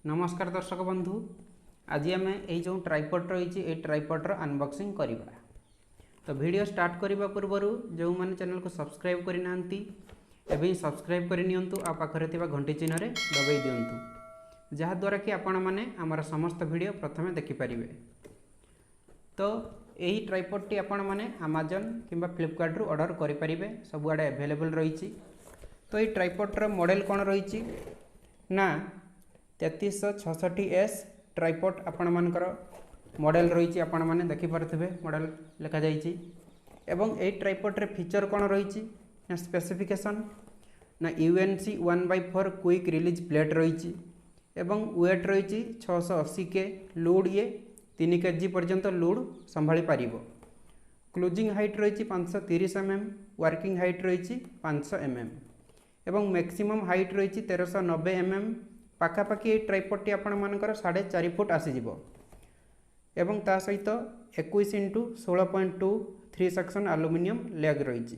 नमस्कार दर्शक बंधु। आज आम जो ट्राइपॉड रही ट्राइपॉडर अनबॉक्सिंग करवा। तो वीडियो स्टार्ट करने पूर्व जो मैंने चैनल को सब्सक्राइब करना एवं सब्सक्राइब करनी आ पाखरे घंटी चिन्ह दबाई दिंतु जहाद्वारा कि आपण मैंने आमर समस्त वीडियो प्रथमे देखिपारे। तो यही ट्राइपॉड टी आपण मैंने अमेजन किंबा फ्लिपकार्ट रु ऑर्डर करें, सबुआड़े अवेलेबल रही। तो ये ट्राइपॉडर मॉडल कौन रही ना 3366S ट्राइपॉड आपण मानकर मॉडल रही। आपण मैंने देखिपे मॉडल लिखा जाइए। एवं ए ट्राइपॉड रे फीचर कौन रही ना स्पेसिफिकेशन ना UNC 1/4 क्विक रिलीज प्लेट रही। एवं वेट रही 680 के लोड ये 3 kg पर्यंत लोड संभाली पार। क्लोजिंग हाइट रही 530 mm, वर्किंग हाइट रही 500 mm एवं मैक्सिमम हाइट रही 1390 mm। पाखापाखि ये ट्राइपॉड टी आपण मानकर 4.5 फुट आसीजिवो एवं ता सहित 21x16.2 3 सेक्शन एल्युमिनियम लेग रही।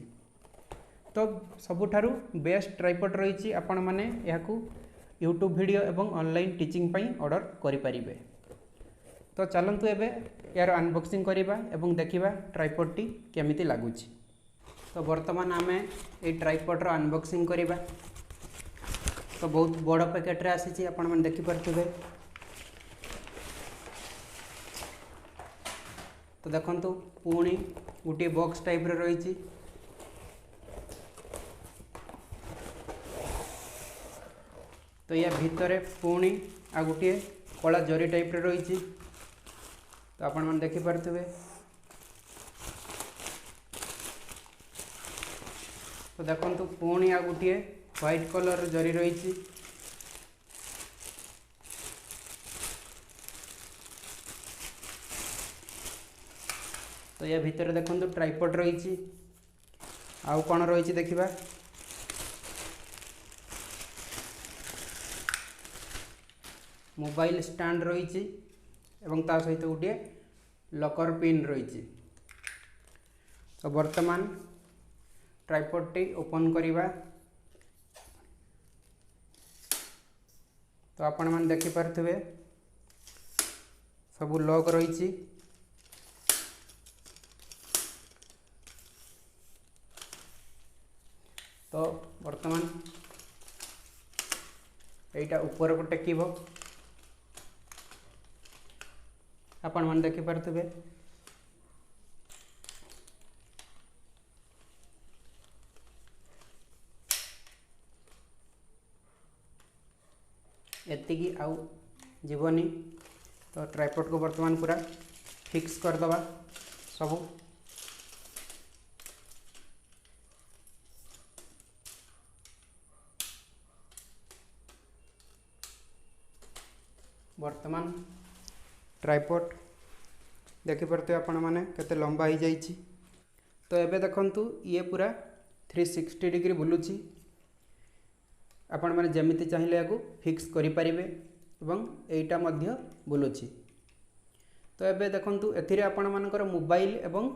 तो सबुठारु बेस्ट ट्राइपॉड रही। आपण माने याकू यूट्यूब वीडियो एवं ऑनलाइन टीचिंग पई ऑर्डर करि परिबे। तो चलंतु एबे यार अनबॉक्सिंग करिबा एवं देखिबा ट्राइपॉड टी केमिति लागुची। तो वर्तमान आमे ए ट्राइपॉड रो अनबॉक्सिंग करिबा। तो बहुत बड़ पैकेट रे आसी आपण मन देखि परथिबे। तो देखंतु पुणी गोटे बॉक्स टाइप रे रही। तो या भितर पुणी आ गोटे कला जरी टाइप रे रही। तो आपण मन देखि परथिबे। तो देखंतु पुणी आ गोटे व्हाइट कलर जरी रही। तो या भितर देखो ट्राइपॉड रही। आउ कौन रही देखिबा। मोबाइल स्टैंड रही एवं ता सहित गोटे लॉकर पिन रही। तो वर्तमान ट्राइपॉड टी ओपन करिबा। तो आपण मैंने देखिपे सब लॉक रही। तो वर्तमान यहीटा ऊपर को टेकिब। आपण मैंने देखिपे एतिकी आउ जीवनी। तो ट्राइपॉड को वर्तमान पूरा फिक्स करदबा सब। वर्तमान ट्राइपॉड देखिपे आपण मैंने केते लंबा हो जाइए। तो एबे देखंतु ये पूरा 360 डिग्री बुलुची। आपण मैंने जमीती चाहिए या फिक्स करें एवं एटा मध्य बुलुची। तो एबे देखंतु एथिरे आपण मानकर मोबाइल एवं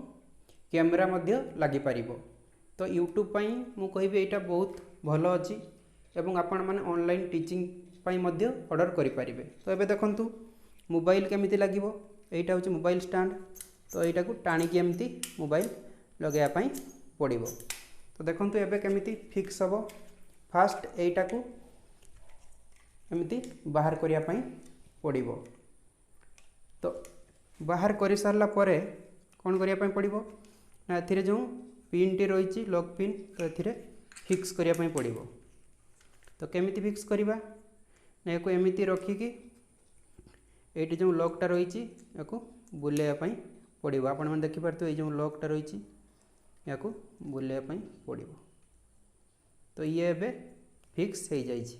कैमरा मध्य लागी पारिबो। तो यूट्यूब पई मु कहिबे एटा बहुत भलो अछि एवं आपण माने ऑनलाइन टीचिंग पई मध्य ऑर्डर करि पारिबे। तो एबे देखंतु मोबाइल केमिति लागिबो। एटा होछि मोबाइल स्टैंड। तो एटा को टाणी के एमती मोबाइल लगेया पई पड़िबो। तो देखंतु एबे केमिति फिक्स हबो। फास्ट एटा को एमती बाहर करिया पई पड़िबो। तो बाहर कर सारला परे कौन करिया पई पड़िबो ना एथिरे जो पिन टी रही लॉक पिन। तो एथिरे फिक्स करिया पई पड़िबो। तो केमिति फिक्स करिबा ना एको एमिति रखिकी एटी जो लॉकटा रही याको बुलेया पई पड़िबो। आपण मन देखि परतो ए जो लॉकटा रही याको बुलेया पई पड़िबो। तो ये एबे फिक्स हो जाइए।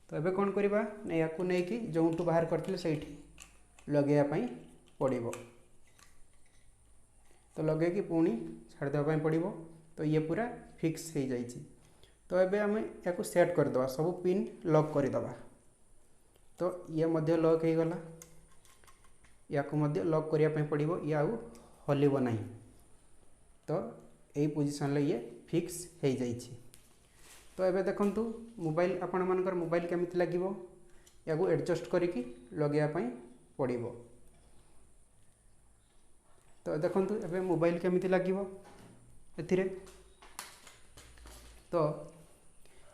तो एबे कौन करिबा ना याकू नै कि जोंटू बाहर करथिले सेठी लगेया पई पड़िबो। तो लगे कि पुणी छाड़ देबा पई पड़िबो। तो ये पूरा फिक्स हो जाइए। तो एबे हमें याकू सेट कर दबा सब पिन लॉक कर दबा। तो ये मध्य लॉक हो गला। याकू मध्य लॉक करिया पई पड़िबो। या आउ हलिबो नाही। तो यही पोजीशन ले ये फिक्स हो जाइए। तो ये देखु मोबाइल आपण मानकर मोबाइल केमिति लागिबो या एडजस्ट करिकी लगेया पई पड़िबो। तो देखंतु एबे मोबाइल केमिति लागिबो एथिरे। तो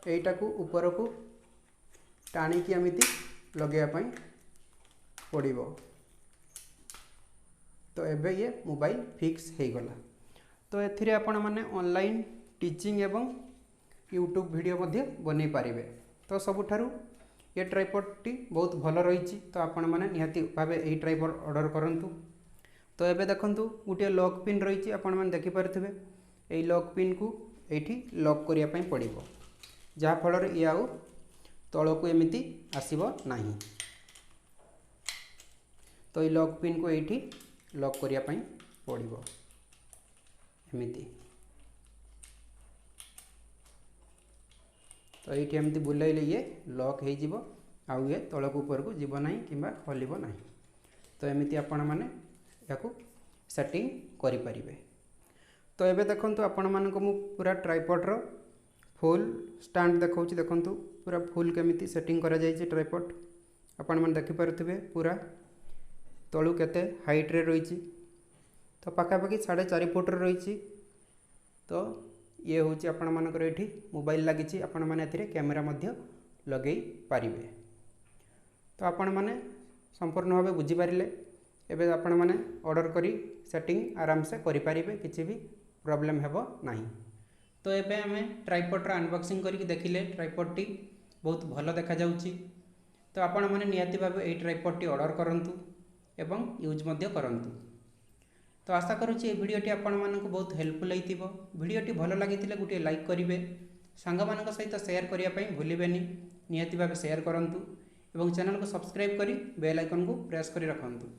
एटा को ऊपर को टाणी की एमिति लगेया पई पड़िबो। तो एबे ये मोबाइल फिक्स हो गला। तो एथिरे आपण माने ऑनलाइन टीचिंग एवं यूट्यूब वीडियो मध्य बनै पारिबे। तो सबुठारु ये ट्राइपॉड टी बहुत भल रही। तो आपण माने निहाती भाबे एई ट्राइपॉड ऑर्डर करंतु। तो एबे देखंतु गोटे लॉक पिन रही। आपण माने देखि पारथिबे एई लॉक पिन को एठी लॉक करिया पई पड़िबो, जहा फल ये आउ तळको एमिति आसीबो नाही। तो ये लॉक पिन को एठी लॉक करिया पई पड़िबो एमिति। तो ये एमती बुलाइले ये लॉक हो जीवो, आउ ये तलक ऊपर को जीव ना कि खोलिबो नाही। तो एमिति आपण माने याकू सेटिंग करि परिबे। तो एबे देखंतु आपण मानको मु पूरा ट्राइपॉड रो फुल स्टैंड देखौछि। देखंतु पूरा फुल केमिति सेटिंग करा जायछि ट्राइपॉड। आपण माने देखि पारुथिबे पूरा तळु केते हाइट रे रहिछि। तो पाखापाखि 4.5 फुट रे रहिछि। तो ये हूँ आपण मानकर एठी मोबाइल लगी। आपण माने एथिरे कैमरा मध्य लगे पारिबे। तो आपण माने संपूर्ण भाव बुझी पारिले। एबे आपण माने ऑर्डर करी सेटिंग आराम से करि पारिबे, किछि भी प्रॉब्लम हेबो नाही। तो एबे हमें ट्राइपॉड रा अनबॉक्सिंग करिक देखिले। ट्राइपॉड टी बहुत भलो देखा जाउची। तो आपण माने नियति भाव एई ट्राइपॉड टी ऑर्डर करंतु एवं यूज मध्य करंतु। तो आशा करुच्ची ये वीडियोटी आपण मानक बहुत हेल्पफुल होइतिबो। वीडियोटी भलो लागितिले गोटे लाइक करिवे, सांग मानक सहित शेयर करिया पई भूलिबेनी। नियति भाव शेयर करंतु एवं चैनल को सब्सक्राइब करी बेल आइकन को प्रेस करी रखंतु।